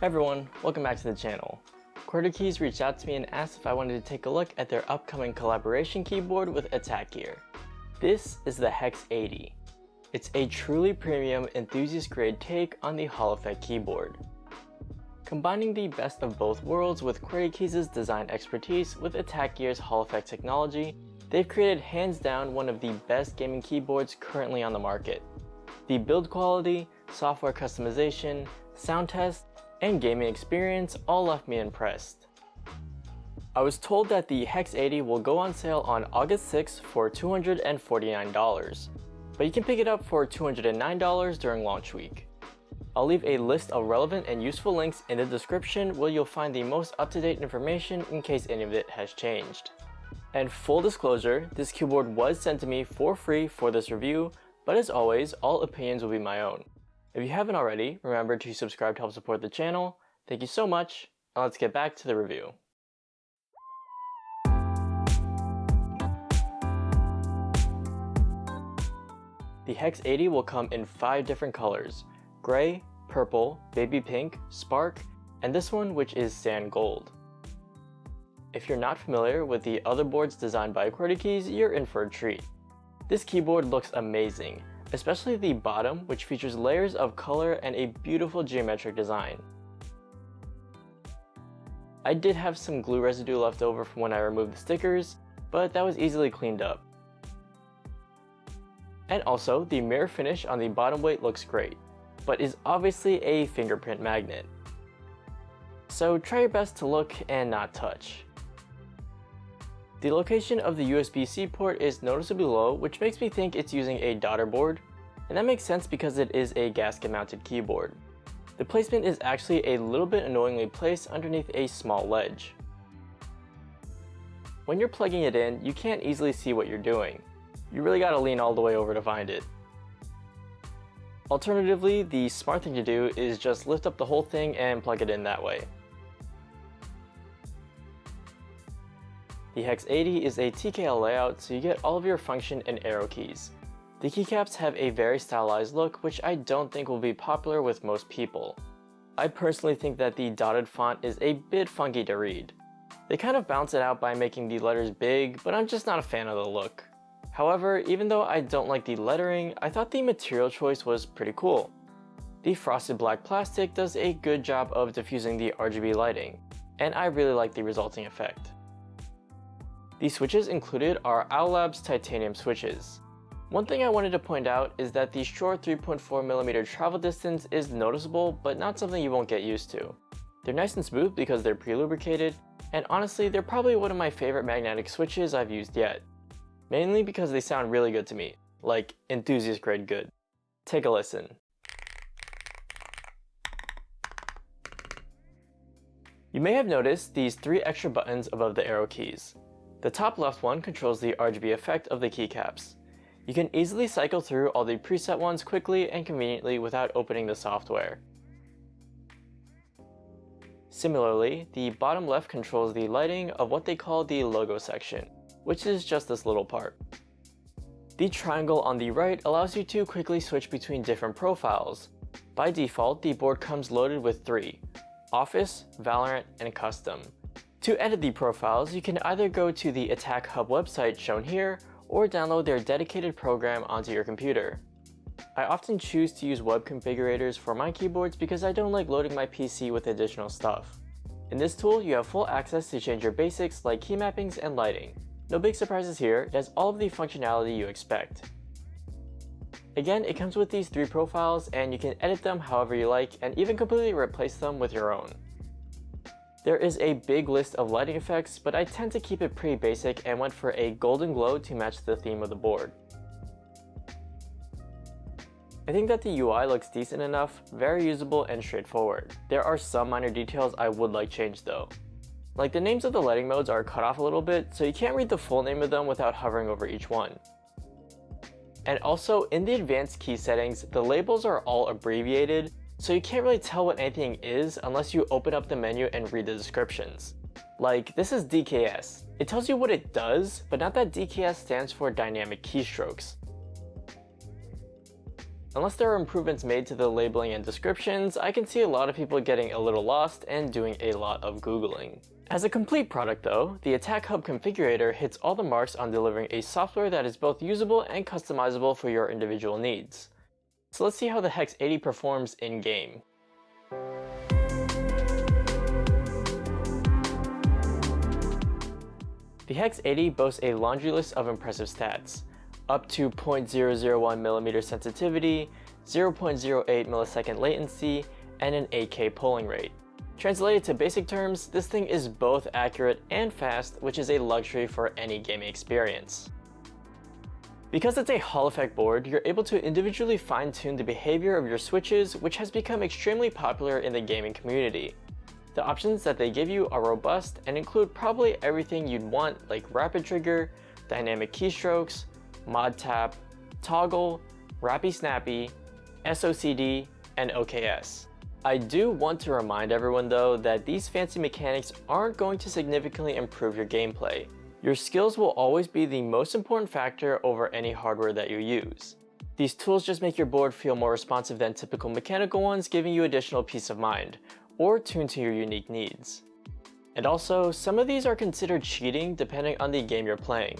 Hi everyone, welcome back to the channel. Qwertykeys reached out to me and asked if I wanted to take a look at their upcoming collaboration keyboard with ATK Gear. This is the Hex80. It's a truly premium enthusiast grade take on the Hall effect keyboard. Combining the best of both worlds with Qwertykeys' design expertise with ATK Gear's Hall effect technology, they've created hands down one of the best gaming keyboards currently on the market. The build quality, software customization, sound test, and gaming experience all left me impressed. I was told that the Hex80 will go on sale on August 6th for $249, but you can pick it up for $209 during launch week. I'll leave a list of relevant and useful links in the description where you'll find the most up-to-date information in case any of it has changed. And full disclosure, this keyboard was sent to me for free for this review, but as always, all opinions will be my own. If you haven't already, remember to subscribe to help support the channel. Thank you so much, and let's get back to the review. The Hex80 will come in 5 different colors: gray, purple, baby pink, spark, and this one which is sand gold. If you're not familiar with the other boards designed by Qwertykeys, you're in for a treat. This keyboard looks amazing, especially the bottom, which features layers of color and a beautiful geometric design. I did have some glue residue left over from when I removed the stickers, but that was easily cleaned up. And also, the mirror finish on the bottom weight looks great, but is obviously a fingerprint magnet. So try your best to look and not touch. The location of the USB-C port is noticeably low, which makes me think it's using a daughter board, and that makes sense because it is a gasket mounted keyboard. The placement is actually a little bit annoyingly placed underneath a small ledge. When you're plugging it in, you can't easily see what you're doing. You really gotta lean all the way over to find it. Alternatively, the smart thing to do is just lift up the whole thing and plug it in that way. The Hex80 is a TKL layout, so you get all of your function and arrow keys. The keycaps have a very stylized look, which I don't think will be popular with most people. I personally think that the dotted font is a bit funky to read. They kind of balance it out by making the letters big, but I'm just not a fan of the look. However, even though I don't like the lettering, I thought the material choice was pretty cool. The frosted black plastic does a good job of diffusing the RGB lighting, and I really like the resulting effect. The switches included are Owlabs titanium switches. One thing I wanted to point out is that the short 3.4mm travel distance is noticeable, but not something you won't get used to. They're nice and smooth because they're pre-lubricated, and honestly, they're probably one of my favorite magnetic switches I've used yet. Mainly because they sound really good to me, like enthusiast grade good. Take a listen. You may have noticed these 3 extra buttons above the arrow keys. The top left one controls the RGB effect of the keycaps. You can easily cycle through all the preset ones quickly and conveniently without opening the software. Similarly, the bottom left controls the lighting of what they call the logo section, which is just this little part. The triangle on the right allows you to quickly switch between different profiles. By default, the board comes loaded with 3: Office, Valorant, and Custom. To edit the profiles, you can either go to the ATK Hub website shown here, or download their dedicated program onto your computer. I often choose to use web configurators for my keyboards because I don't like loading my PC with additional stuff. In this tool, you have full access to change your basics like key mappings and lighting. No big surprises here, it has all of the functionality you expect. Again, it comes with these 3 profiles and you can edit them however you like and even completely replace them with your own. There is a big list of lighting effects, but I tend to keep it pretty basic and went for a golden glow to match the theme of the board. I think that the UI looks decent enough, very usable and straightforward. There are some minor details I would like changed though. Like the names of the lighting modes are cut off a little bit, so you can't read the full name of them without hovering over each one. And also, in the advanced key settings, the labels are all abbreviated, so you can't really tell what anything is unless you open up the menu and read the descriptions. Like, this is DKS. It tells you what it does, but not that DKS stands for dynamic keystrokes. Unless there are improvements made to the labeling and descriptions, I can see a lot of people getting a little lost and doing a lot of Googling. As a complete product though, the ATK Hub configurator hits all the marks on delivering a software that is both usable and customizable for your individual needs. So let's see how the Hex80 performs in-game. The Hex80 boasts a laundry list of impressive stats, up to 0.001mm sensitivity, 0.08 millisecond latency, and an 8K polling rate. Translated to basic terms, this thing is both accurate and fast, which is a luxury for any gaming experience. Because it's a Hall effect board, you're able to individually fine-tune the behavior of your switches, which has become extremely popular in the gaming community. The options that they give you are robust and include probably everything you'd want, like rapid trigger, dynamic keystrokes, mod tap, toggle, rappy snappy, SOCD, and OKS. I do want to remind everyone though that these fancy mechanics aren't going to significantly improve your gameplay. Your skills will always be the most important factor over any hardware that you use. These tools just make your board feel more responsive than typical mechanical ones, giving you additional peace of mind, or tuned to your unique needs. And also, some of these are considered cheating depending on the game you're playing.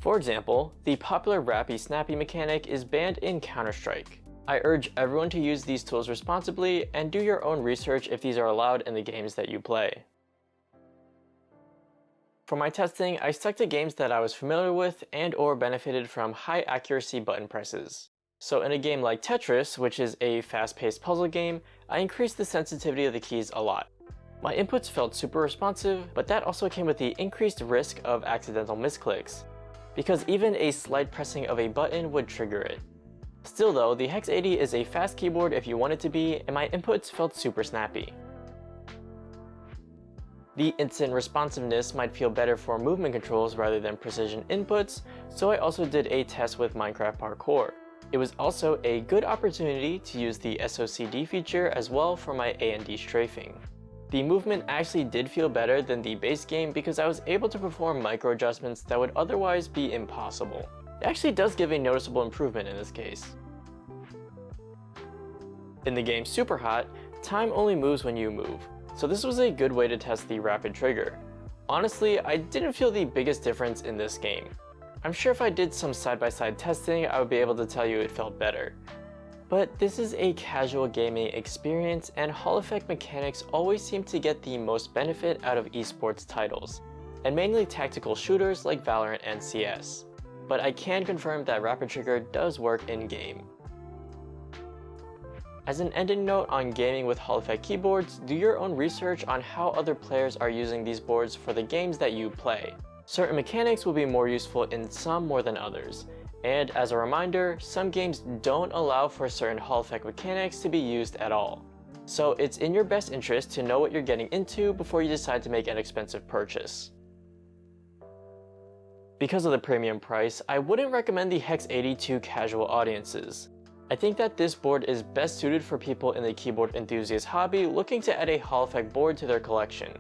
For example, the popular rappy snappy mechanic is banned in Counter-Strike. I urge everyone to use these tools responsibly and do your own research if these are allowed in the games that you play. For my testing, I stuck to games that I was familiar with and or benefited from high accuracy button presses. So in a game like Tetris, which is a fast-paced puzzle game, I increased the sensitivity of the keys a lot. My inputs felt super responsive, but that also came with the increased risk of accidental misclicks, because even a slight pressing of a button would trigger it. Still though, the Hex80 is a fast keyboard if you want it to be, and my inputs felt super snappy. The instant responsiveness might feel better for movement controls rather than precision inputs, so I also did a test with Minecraft Parkour. It was also a good opportunity to use the SOCD feature as well for my A&D strafing. The movement actually did feel better than the base game because I was able to perform micro adjustments that would otherwise be impossible. It actually does give a noticeable improvement in this case. In the game Superhot, time only moves when you move, so this was a good way to test the rapid trigger. Honestly, I didn't feel the biggest difference in this game. I'm sure if I did some side-by-side testing, I would be able to tell you it felt better. But this is a casual gaming experience, and Hall effect mechanics always seem to get the most benefit out of esports titles, and mainly tactical shooters like Valorant and CS. But I can confirm that rapid trigger does work in-game. As an ending note on gaming with Hall effect keyboards, do your own research on how other players are using these boards for the games that you play. Certain mechanics will be more useful in some more than others. And as a reminder, some games don't allow for certain Hall effect mechanics to be used at all. So it's in your best interest to know what you're getting into before you decide to make an expensive purchase. Because of the premium price, I wouldn't recommend the Hex80 to casual audiences. I think that this board is best suited for people in the keyboard enthusiast hobby looking to add a Hall effect board to their collection.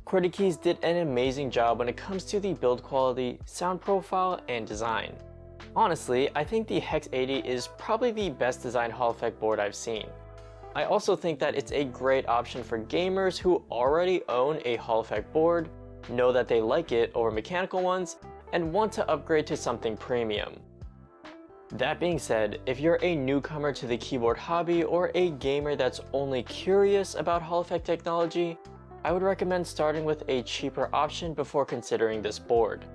Qwertykeys did an amazing job when it comes to the build quality, sound profile, and design. Honestly, I think the Hex80 is probably the best designed Hall effect board I've seen. I also think that it's a great option for gamers who already own a Hall effect board, know that they like it over mechanical ones, and want to upgrade to something premium. That being said, if you're a newcomer to the keyboard hobby or a gamer that's only curious about Hall effect technology, I would recommend starting with a cheaper option before considering this board.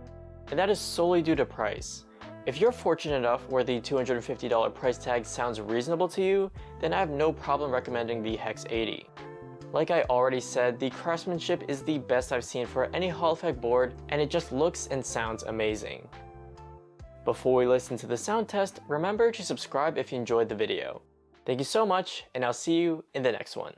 And that is solely due to price. If you're fortunate enough where the $250 price tag sounds reasonable to you, then I have no problem recommending the Hex80. Like I already said, the craftsmanship is the best I've seen for any Hall effect board, and it just looks and sounds amazing. Before we listen to the sound test, remember to subscribe if you enjoyed the video. Thank you so much, and I'll see you in the next one.